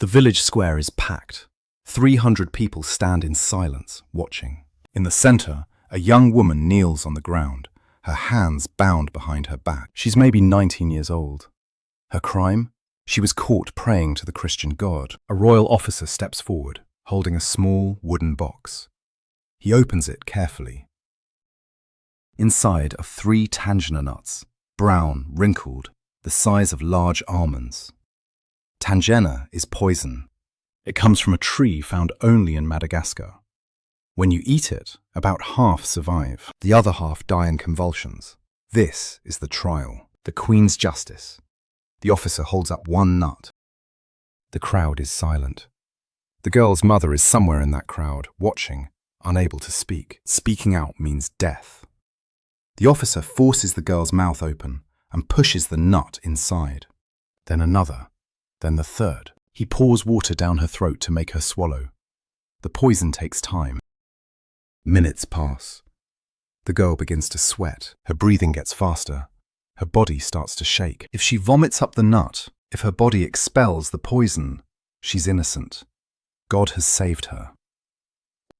The village square is packed. 300 people stand in silence, watching. In the center, a young woman kneels on the ground, her hands bound behind her back. She's maybe 19 years old. Her crime? She was caught praying to the Christian God. A royal officer steps forward, holding a small wooden box. He opens it carefully. Inside are 3 TANGENA nuts, brown, wrinkled, the size of large almonds. TANGENA is poison. It comes from a tree found only in Madagascar. When you eat it, about half survive. The other half die in convulsions. This is the trial, the Queen's justice. The officer holds up 1 nut. The crowd is silent. The girl's mother is somewhere in that crowd, watching, unable to speak. Speaking out means death. The officer forces the girl's mouth open and pushes the nut inside. Then another, then the third. He pours water down her throat to make her swallow. The poison takes time. Minutes pass. The girl begins to sweat. Her breathing gets faster. Her body starts to shake. If she vomits up the nut, if her body expels the poison, she's innocent. God has saved her.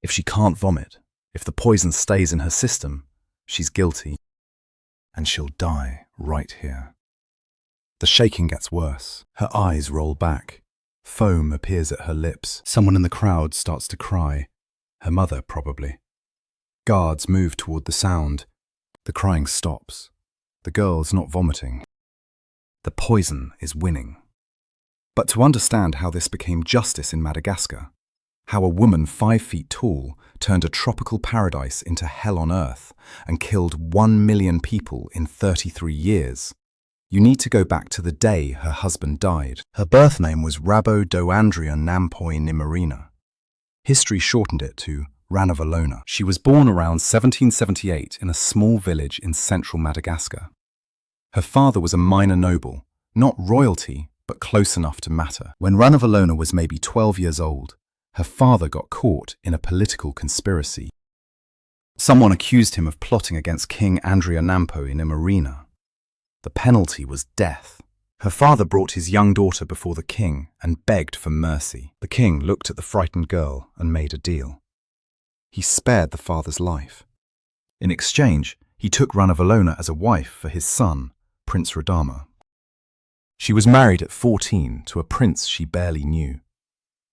If she can't vomit, if the poison stays in her system, she's guilty. And she'll die right here. The shaking gets worse. Her eyes roll back. Foam appears at her lips. Someone in the crowd starts to cry. Her mother, probably. Guards move toward the sound. The crying stops. The girl's not vomiting. The poison is winning. But to understand how this became justice in Madagascar, how a woman 5 feet tall turned a tropical paradise into hell on earth and killed 1 million people in 33 years, you need to go back to the day her husband died. Her birth name was Ranavalona I. History shortened it to Ranavalona. She was born around 1778 in a small village in central Madagascar. Her father was a minor noble, not royalty, but close enough to matter. When Ranavalona was maybe 12 years old, her father got caught in a political conspiracy. Someone accused him of plotting against King Andrea Nampo in Imarina. The penalty was death. Her father brought his young daughter before the king and begged for mercy. The king looked at the frightened girl and made a deal. He spared the father's life. In exchange, he took Ranavalona as a wife for his son, Prince Radama. She was married at 14 to a prince she barely knew.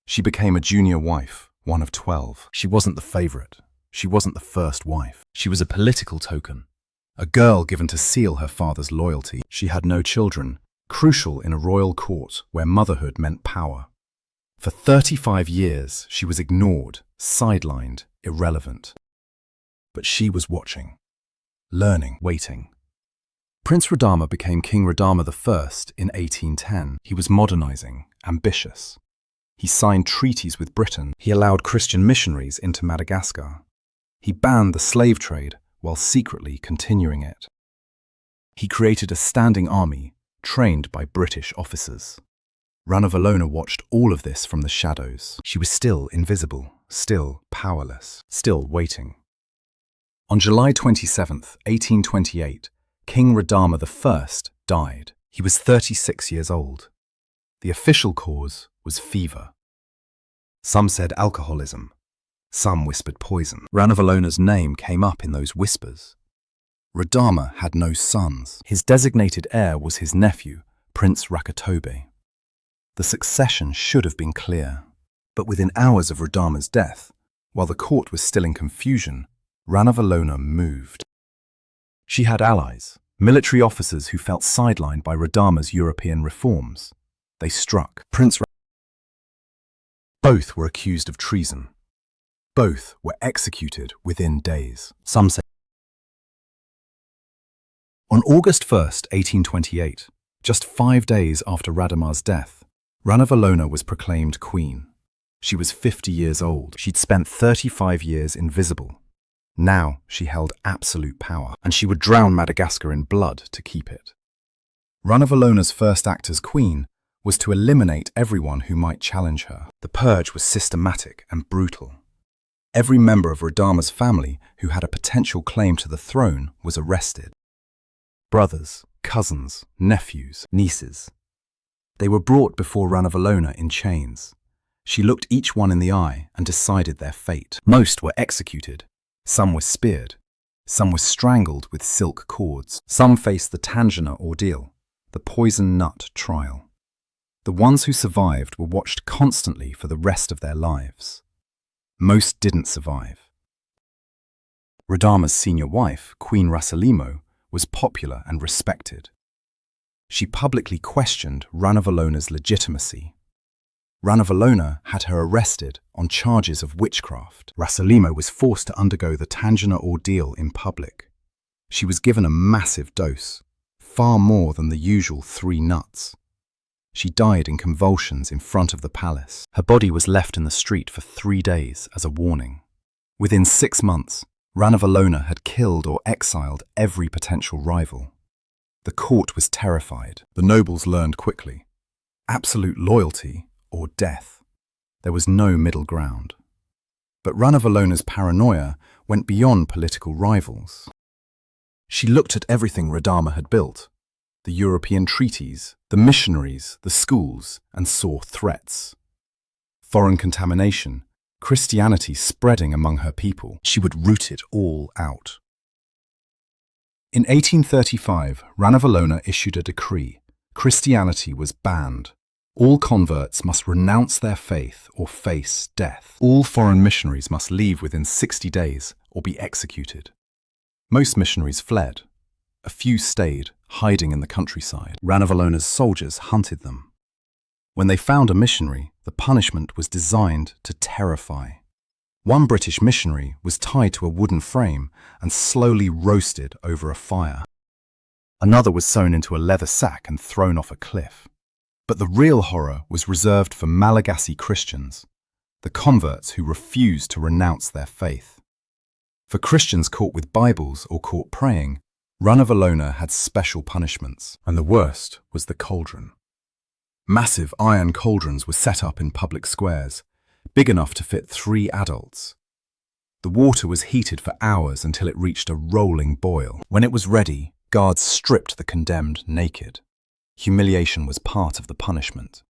She became a junior wife, one of 12. She wasn't the favorite. She wasn't the first wife. She was a political token, a girl given to seal her father's loyalty. She had no children, crucial in a royal court where motherhood meant power. For 35 years, she was ignored, sidelined, irrelevant. But she was watching, learning, waiting. Prince Radama became King Radama I in 1810. He was modernizing, ambitious. He signed treaties with Britain. He allowed Christian missionaries into Madagascar. He banned the slave trade while secretly continuing it. He created a standing army trained by British officers. Ranavalona watched all of this from the shadows. She was still invisible, still powerless, still waiting. On July 27, 1828, King Radama I died. He was 36 years old. The official cause was fever. Some said alcoholism. Some whispered poison. Ranavalona's name came up in those whispers. Radama had no sons. His designated heir was his nephew, Prince Rakatobe. The succession should have been clear. But within hours of Radama's death, while the court was still in confusion, Ranavalona moved. She had allies, military officers who felt sidelined by Radama's European reforms. They struck. Both were accused of treason. Both were executed within days. Some say. On August 1st, 1828, just 5 days after Radama's death, Ranavalona was proclaimed queen. She was 50 years old. She'd spent 35 years invisible. Now she held absolute power, and she would drown Madagascar in blood to keep it. Ranavalona's first act as queen was to eliminate everyone who might challenge her. The purge was systematic and brutal. Every member of Radama's family who had a potential claim to the throne was arrested. Brothers, cousins, nephews, nieces. They were brought before Ranavalona in chains. She looked each one in the eye and decided their fate. Most were executed. Some were speared. Some were strangled with silk cords. Some faced the TANGENA ordeal, the poison nut trial. The ones who survived were watched constantly for the rest of their lives. Most didn't survive. Radama's senior wife, Queen Ranavalona, was popular and respected. She publicly questioned Ranavalona's legitimacy. Ranavalona had her arrested on charges of witchcraft. Ranavalona was forced to undergo the TANGENA ordeal in public. She was given a massive dose, far more than the usual 3 nuts. She died in convulsions in front of the palace. Her body was left in the street for 3 days as a warning. Within 6 months, Ranavalona had killed or exiled every potential rival. The court was terrified. The nobles learned quickly. Absolute loyalty or death. There was no middle ground. But Ranavalona's paranoia went beyond political rivals. She looked at everything Radama had built, the European treaties, the missionaries, the schools, and saw threats. Foreign contamination, Christianity spreading among her people. She would root it all out. In 1835, Ranavalona issued a decree. Christianity was banned. All converts must renounce their faith or face death. All foreign missionaries must leave within 60 days or be executed. Most missionaries fled. A few stayed, hiding in the countryside. Ranavalona's soldiers hunted them. When they found a missionary, the punishment was designed to terrify. One British missionary was tied to a wooden frame and slowly roasted over a fire. Another was sewn into a leather sack and thrown off a cliff. But the real horror was reserved for Malagasy Christians, the converts who refused to renounce their faith. For Christians caught with Bibles or caught praying, Ranavalona had special punishments, and the worst was the cauldron. Massive iron cauldrons were set up in public squares, big enough to fit 3 adults. The water was heated for hours until it reached a rolling boil. When it was ready, guards stripped the condemned naked. Humiliation was part of the punishment.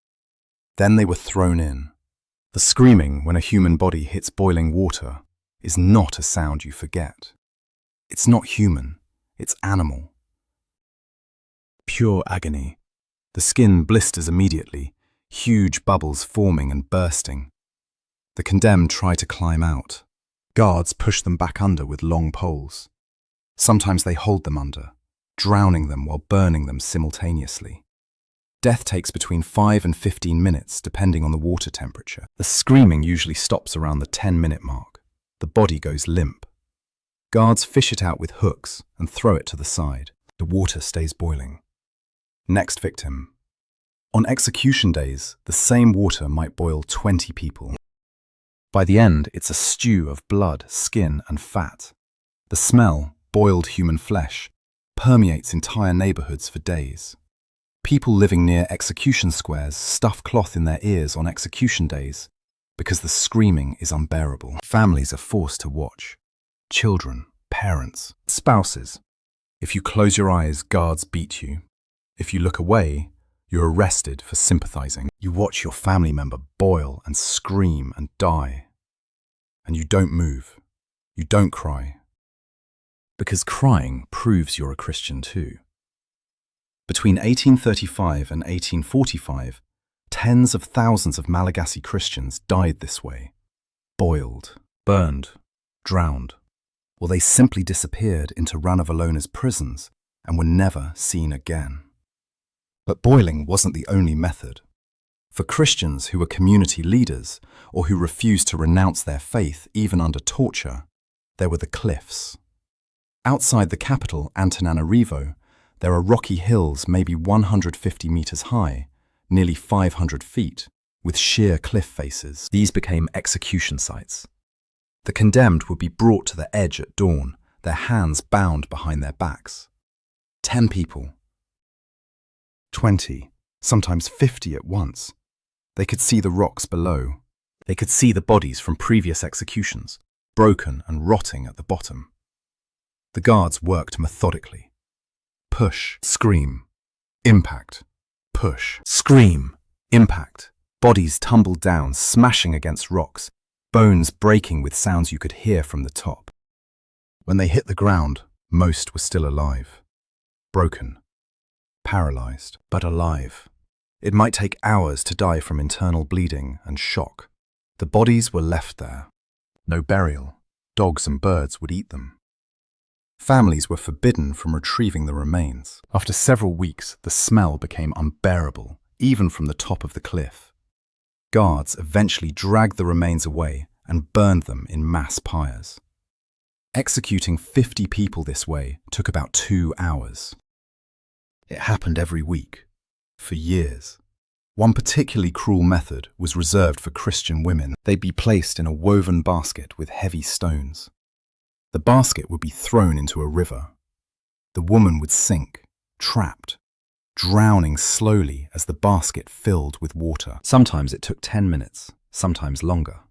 Then they were thrown in. The screaming when a human body hits boiling water is not a sound you forget. It's not human, it's animal. Pure agony. The skin blisters immediately, huge bubbles forming and bursting. The condemned try to climb out. Guards push them back under with long poles. Sometimes they hold them under, drowning them while burning them simultaneously. Death takes between 5 and 15 minutes, depending on the water temperature. The screaming usually stops around the 10-minute mark. The body goes limp. Guards fish it out with hooks and throw it to the side. The water stays boiling. Next victim. On execution days, the same water might boil 20 people. By the end, it's a stew of blood, skin, and fat. The smell, boiled human flesh, permeates entire neighborhoods for days. People living near execution squares stuff cloth in their ears on execution days because the screaming is unbearable. Families are forced to watch. Children, parents, spouses. If you close your eyes, guards beat you. If you look away, you're arrested for sympathizing. You watch your family member boil and scream and die. And you don't move. You don't cry. Because crying proves you're a Christian too. Between 1835 and 1845, tens of thousands of Malagasy Christians died this way. Boiled, burned, drowned. Or they simply disappeared into Ranavalona's prisons and were never seen again. But boiling wasn't the only method. For Christians who were community leaders or who refused to renounce their faith even under torture, there were the cliffs. Outside the capital, Antananarivo, there are rocky hills maybe 150 meters high, nearly 500 feet, with sheer cliff faces. These became execution sites. The condemned would be brought to the edge at dawn, their hands bound behind their backs. 10 people. 20, sometimes 50 at once. They could see the rocks below. They could see the bodies from previous executions, broken and rotting at the bottom. The guards worked methodically. Push, scream, impact, Push. Scream. Impact. Bodies tumbled down, smashing against rocks, bones breaking with sounds you could hear from the top. When they hit the ground, most were still alive. Broken. Paralyzed, but alive. It might take hours to die from internal bleeding and shock. The bodies were left there. No burial. Dogs and birds would eat them. Families were forbidden from retrieving the remains. After several weeks, the smell became unbearable, even from the top of the cliff. Guards eventually dragged the remains away and burned them in mass pyres. Executing 50 people this way took about 2 hours. It happened every week, for years. One particularly cruel method was reserved for Christian women. They'd be placed in a woven basket with heavy stones. The basket would be thrown into a river. The woman would sink, trapped, drowning slowly as the basket filled with water. Sometimes it took 10 minutes, sometimes longer.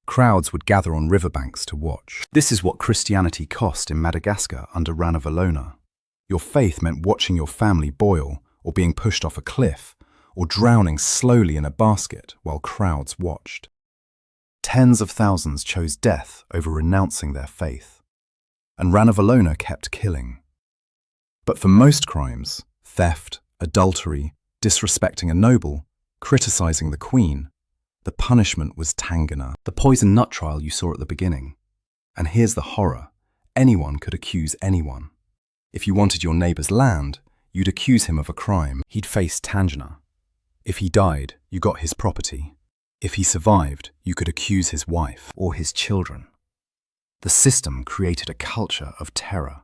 Crowds would gather on riverbanks to watch. This is what Christianity cost in Madagascar under Ranavalona. Your faith meant watching your family boil, or being pushed off a cliff, or drowning slowly in a basket while crowds watched. Tens of thousands chose death over renouncing their faith. And Ranavalona kept killing. But for most crimes, theft, adultery, disrespecting a noble, criticizing the queen, the punishment was TANGENA, the poison nut trial you saw at the beginning. And here's the horror. Anyone could accuse anyone. If you wanted your neighbor's land, you'd accuse him of a crime. He'd face TANGENA. If he died, you got his property. If he survived, you could accuse his wife or his children. The system created a culture of terror.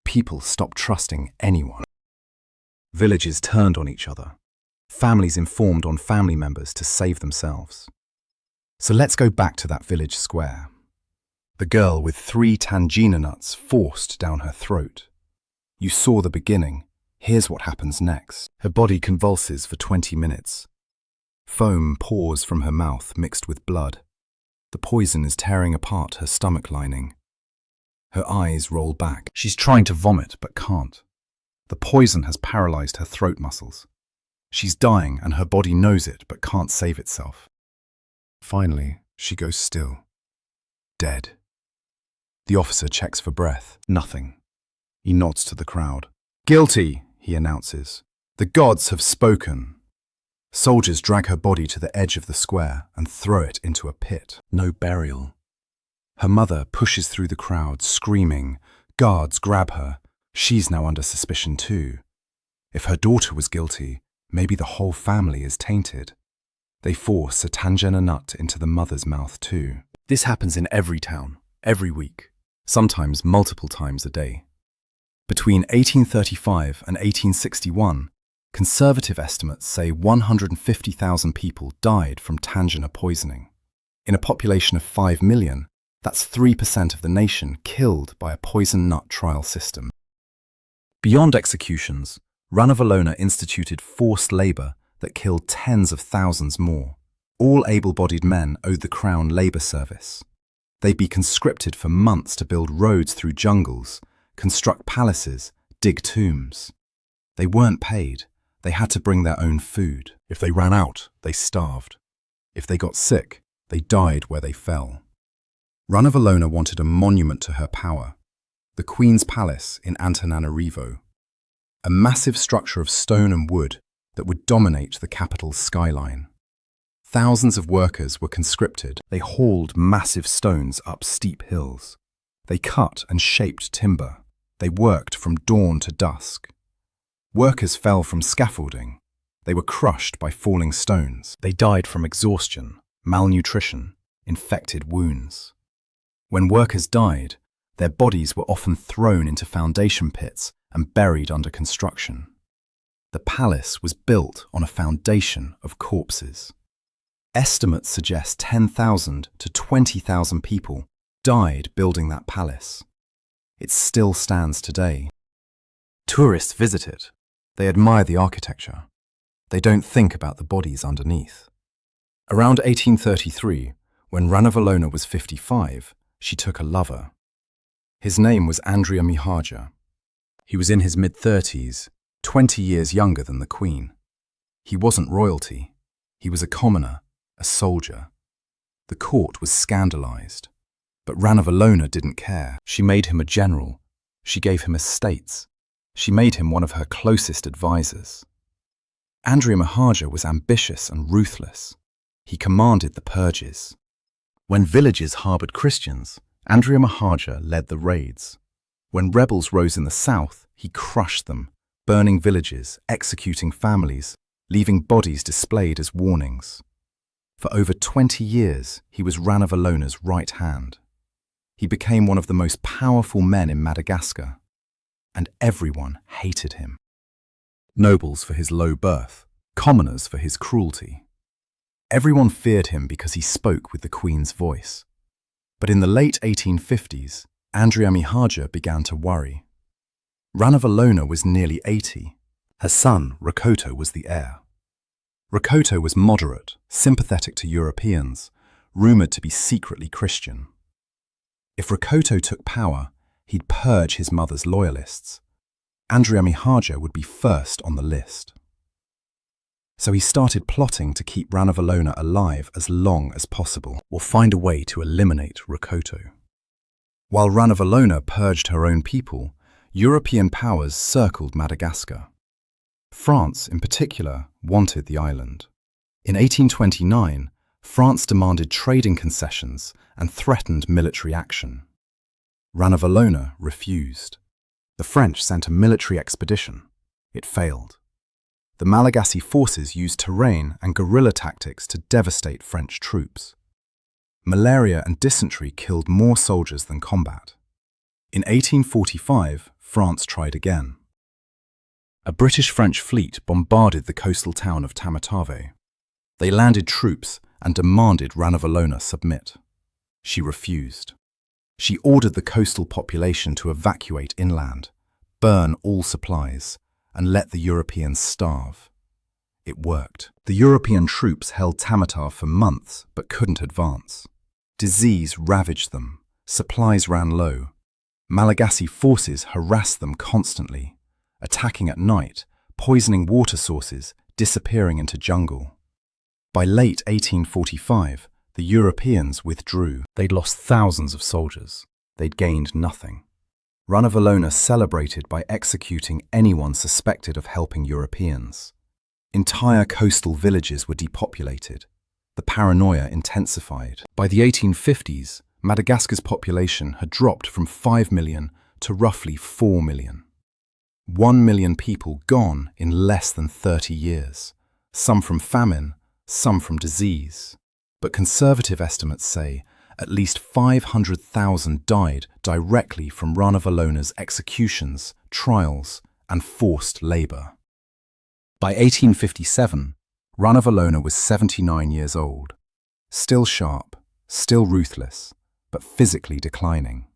People stopped trusting anyone. Villages turned on each other. Families informed on family members to save themselves. So let's go back to that village square. The girl with 3 TANGENA nuts forced down her throat. You saw the beginning. Here's what happens next. Her body convulses for 20 minutes. Foam pours from her mouth mixed with blood. The poison is tearing apart her stomach lining. Her eyes roll back. She's trying to vomit but can't. The poison has paralyzed her throat muscles. She's dying and her body knows it but can't save itself. Finally, she goes still. Dead. The officer checks for breath. Nothing. He nods to the crowd. "Guilty," he announces. "The gods have spoken." Soldiers drag her body to the edge of the square and throw it into a pit. No burial. Her mother pushes through the crowd, screaming. Guards grab her. She's now under suspicion too. If her daughter was guilty, maybe the whole family is tainted. They force a TANGENA nut into the mother's mouth too. This happens in every town, every week, sometimes multiple times a day. Between 1835 and 1861, conservative estimates say 150,000 people died from TANGENA poisoning. In a population of 5 million, that's 3% of the nation killed by a poison nut trial system. Beyond executions, Ranavalona instituted forced labour that killed tens of thousands more. All able-bodied men owed the Crown labour service. They'd be conscripted for months to build roads through jungles, construct palaces, dig tombs. They weren't paid. They had to bring their own food. If they ran out, they starved. If they got sick, they died where they fell. Ranavalona wanted a monument to her power, the Queen's Palace in Antananarivo, a massive structure of stone and wood that would dominate the capital's skyline. Thousands of workers were conscripted. They hauled massive stones up steep hills. They cut and shaped timber. They worked from dawn to dusk. Workers fell from scaffolding. They were crushed by falling stones. They died from exhaustion, malnutrition, infected wounds. When workers died, their bodies were often thrown into foundation pits and buried under construction. The palace was built on a foundation of corpses. Estimates suggest 10,000 to 20,000 people died building that palace. It still stands today. Tourists visit it. They admire the architecture. They don't think about the bodies underneath. Around 1833, when Ranavalona was 55, she took a lover. His name was Andrea Mihaja. He was in his mid-30s, 20 years younger than the Queen. He wasn't royalty. He was a commoner, a soldier. The court was scandalized. But Ranavalona didn't care. She made him a general. She gave him estates. She made him one of her closest advisors. Andrea Mahaja was ambitious and ruthless. He commanded the purges. When villages harbored Christians, Andrea Mahaja led the raids. When rebels rose in the south, he crushed them, burning villages, executing families, leaving bodies displayed as warnings. For over 20 years, he was Ranavalona's right hand. He became one of the most powerful men in Madagascar, and everyone hated him. Nobles for his low birth, commoners for his cruelty. Everyone feared him because he spoke with the Queen's voice. But in the late 1850s, Andrea Mahaja began to worry. Ranavalona was nearly 80. Her son, Rakoto, was the heir. Rakoto was moderate, sympathetic to Europeans, rumoured to be secretly Christian. If Rakoto took power, he'd purge his mother's loyalists. Andrea Mahaja would be first on the list. So he started plotting to keep Ranavalona alive as long as possible, or find a way to eliminate Rakoto. While Ranavalona purged her own people, European powers circled Madagascar. France, in particular, wanted the island. In 1829, France demanded trading concessions and threatened military action. Ranavalona refused. The French sent a military expedition. It failed. The Malagasy forces used terrain and guerrilla tactics to devastate French troops. Malaria and dysentery killed more soldiers than combat. In 1845, France tried again. A British-French fleet bombarded the coastal town of Tamatave. They landed troops and demanded Ranavalona submit. She refused. She ordered the coastal population to evacuate inland, burn all supplies, and let the Europeans starve. It worked. The European troops held Tamatave for months but couldn't advance. Disease ravaged them. Supplies ran low. Malagasy forces harassed them constantly, attacking at night, poisoning water sources, disappearing into jungle. By late 1845, the Europeans withdrew. They'd lost thousands of soldiers. They'd gained nothing. Ranavalona celebrated by executing anyone suspected of helping Europeans. Entire coastal villages were depopulated. The paranoia intensified. By the 1850s, Madagascar's population had dropped from 5 million to roughly 4 million. 1 million people gone in less than 30 years, some from famine, some from disease. But conservative estimates say at least 500,000 died directly from Ranavalona's executions, trials, and forced labour. By 1857, Ranavalona was 79 years old, still sharp, still ruthless, but physically declining.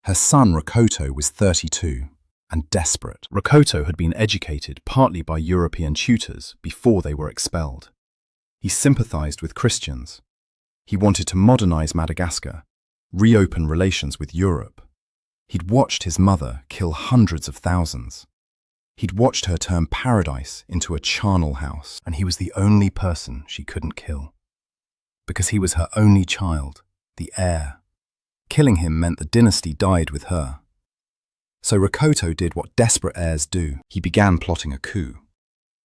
Her son Rakoto was 32 and desperate. Rakoto had been educated partly by European tutors before they were expelled. He sympathized with Christians. He wanted to modernize Madagascar, reopen relations with Europe. He'd watched his mother kill hundreds of thousands. He'd watched her turn paradise into a charnel house, and he was the only person she couldn't kill. Because he was her only child, the heir. Killing him meant the dynasty died with her. So Rakoto did what desperate heirs do. He began plotting a coup.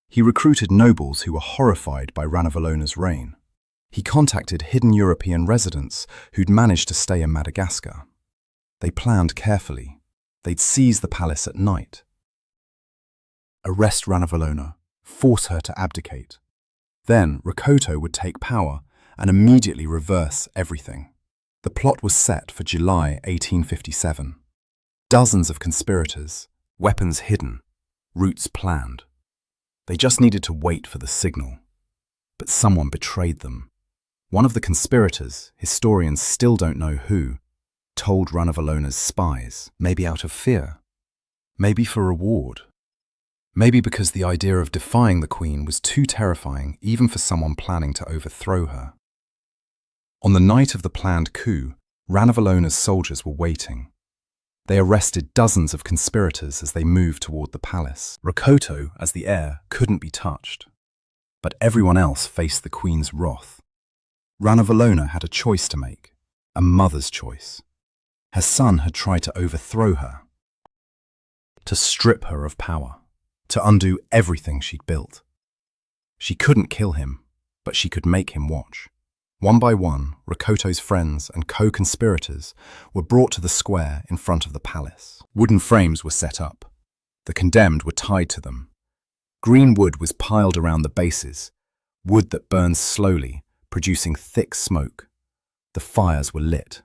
He recruited nobles who were horrified by Ranavalona's reign. He contacted hidden European residents who'd managed to stay in Madagascar. They planned carefully. They'd seize the palace at night, arrest Ranavalona, force her to abdicate. Then Rakoto would take power and immediately reverse everything. The plot was set for July 1857. Dozens of conspirators, weapons hidden, routes planned. They just needed to wait for the signal. But someone betrayed them. One of the conspirators, historians still don't know who, told Ranavalona's spies, maybe out of fear, maybe for reward, maybe because the idea of defying the Queen was too terrifying even for someone planning to overthrow her. On the night of the planned coup, Ranavalona's soldiers were waiting. They arrested dozens of conspirators as they moved toward the palace. Rakoto, as the heir, couldn't be touched. but everyone else faced the Queen's wrath. Ranavalona had a choice to make, a mother's choice. Her son had tried to overthrow her, to strip her of power, to undo everything she'd built. She couldn't kill him, but she could make him watch. One by one, Rakoto's friends and co-conspirators were brought to the square in front of the palace. Wooden frames were set up. The condemned were tied to them. Green wood was piled around the bases, wood that burns slowly, producing thick smoke. The fires were lit.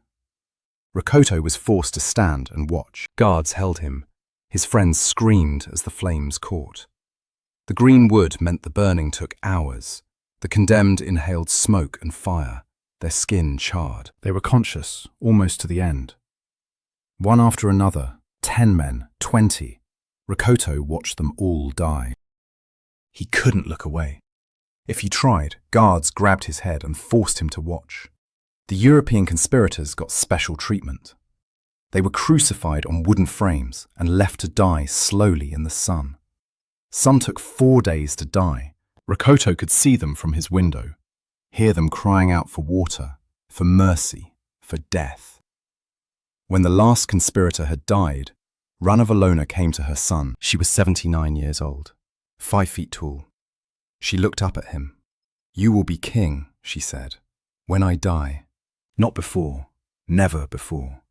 Rakoto was forced to stand and watch. Guards held him. His friends screamed as the flames caught. The green wood meant the burning took hours. The condemned inhaled smoke and fire, their skin charred. They were conscious, almost to the end. One after another, 10 men, 20. Rakoto watched them all die. He couldn't look away. If he tried, guards grabbed his head and forced him to watch. The European conspirators got special treatment. They were crucified on wooden frames and left to die slowly in the sun. Some took 4 days to die. Rakoto could see them from his window, hear them crying out for water, for mercy, for death. When the last conspirator had died, Ranavalona came to her son. She was 79 years old, 5 feet tall. She looked up at him. "You will be king," she said, "when I die. Not before, never before.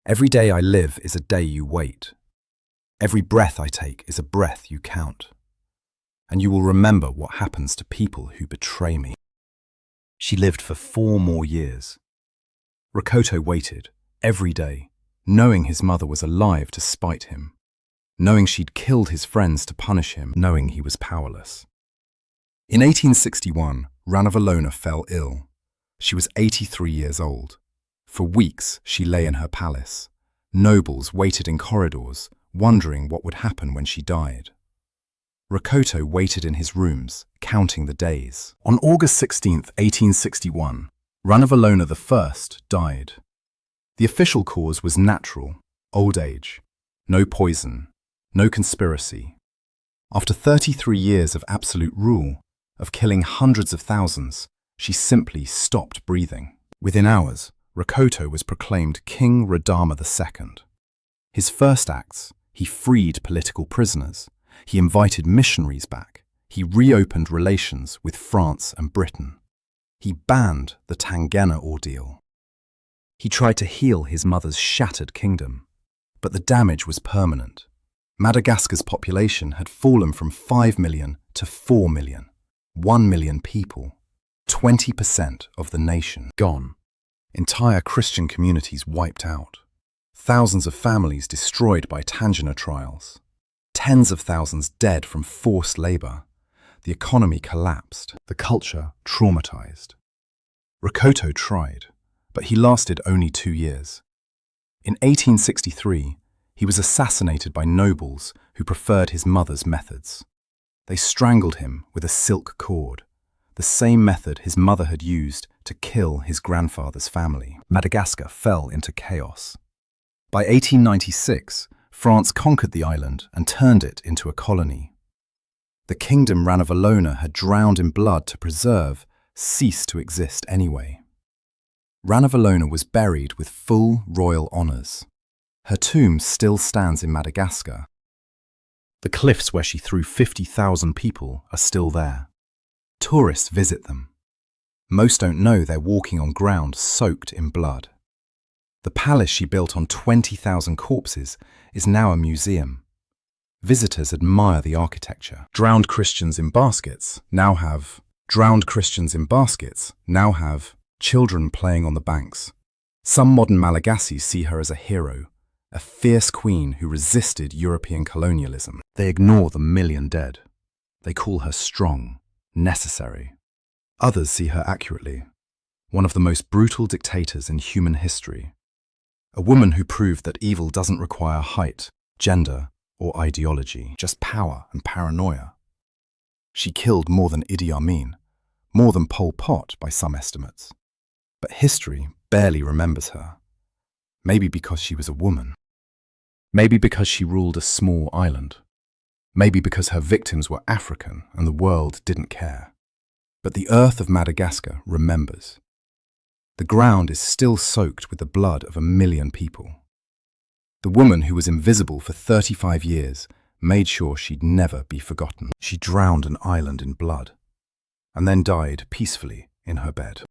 Every day I live is a day you wait. Every breath I take is a breath you count. And you will remember what happens to people who betray me." She lived for 4 more years. Rakoto waited, every day, knowing his mother was alive to spite him, knowing she'd killed his friends to punish him, knowing he was powerless. In 1861, Ranavalona fell ill. She was 83 years old. For weeks, she lay in her palace. Nobles waited in corridors, wondering what would happen when she died. Rakoto waited in his rooms, counting the days. On August 16, 1861, Ranavalona I died. The official cause was natural, old age, no poison, no conspiracy. After 33 years of absolute rule, of killing hundreds of thousands, she simply stopped breathing. Within hours, Rakoto was proclaimed King Radama II. His first acts, he freed political prisoners. He invited missionaries back. He reopened relations with France and Britain. He banned the TANGENA ordeal. He tried to heal his mother's shattered kingdom, but the damage was permanent. Madagascar's population had fallen from 5 million to 4 million. 1 million people. 20% of the nation gone. Entire Christian communities wiped out. Thousands of families destroyed by TANGENA trials. Tens of thousands dead from forced labor. The economy collapsed. The culture traumatized. Rakoto tried, but he lasted only 2 years. In 1863, he was assassinated by nobles who preferred his mother's methods. They strangled him with a silk cord, the same method his mother had used to kill his grandfather's family. Madagascar fell into chaos. By 1896, France conquered the island and turned it into a colony. The kingdom Ranavalona had drowned in blood to preserve ceased to exist anyway. Ranavalona was buried with full royal honours. Her tomb still stands in Madagascar. The cliffs where she threw 50,000 people are still there. Tourists visit them. Most don't know they're walking on ground soaked in blood. The palace she built on 20,000 corpses is now a museum. Visitors admire the architecture. Drowned Christians in baskets now have children playing on the banks. Some modern Malagasys see her as a hero, a fierce queen who resisted European colonialism. They ignore the million dead. They call her strong, necessary. Others see her accurately, one of the most brutal dictators in human history. A woman who proved that evil doesn't require height, gender, or ideology, just power and paranoia. She killed more than Idi Amin, more than Pol Pot by some estimates. But history barely remembers her. Maybe because she was a woman. Maybe because she ruled a small island. Maybe because her victims were African and the world didn't care. But the earth of Madagascar remembers. The ground is still soaked with the blood of 1 million people. The woman who was invisible for 35 years made sure she'd never be forgotten. She drowned an island in blood and then died peacefully in her bed.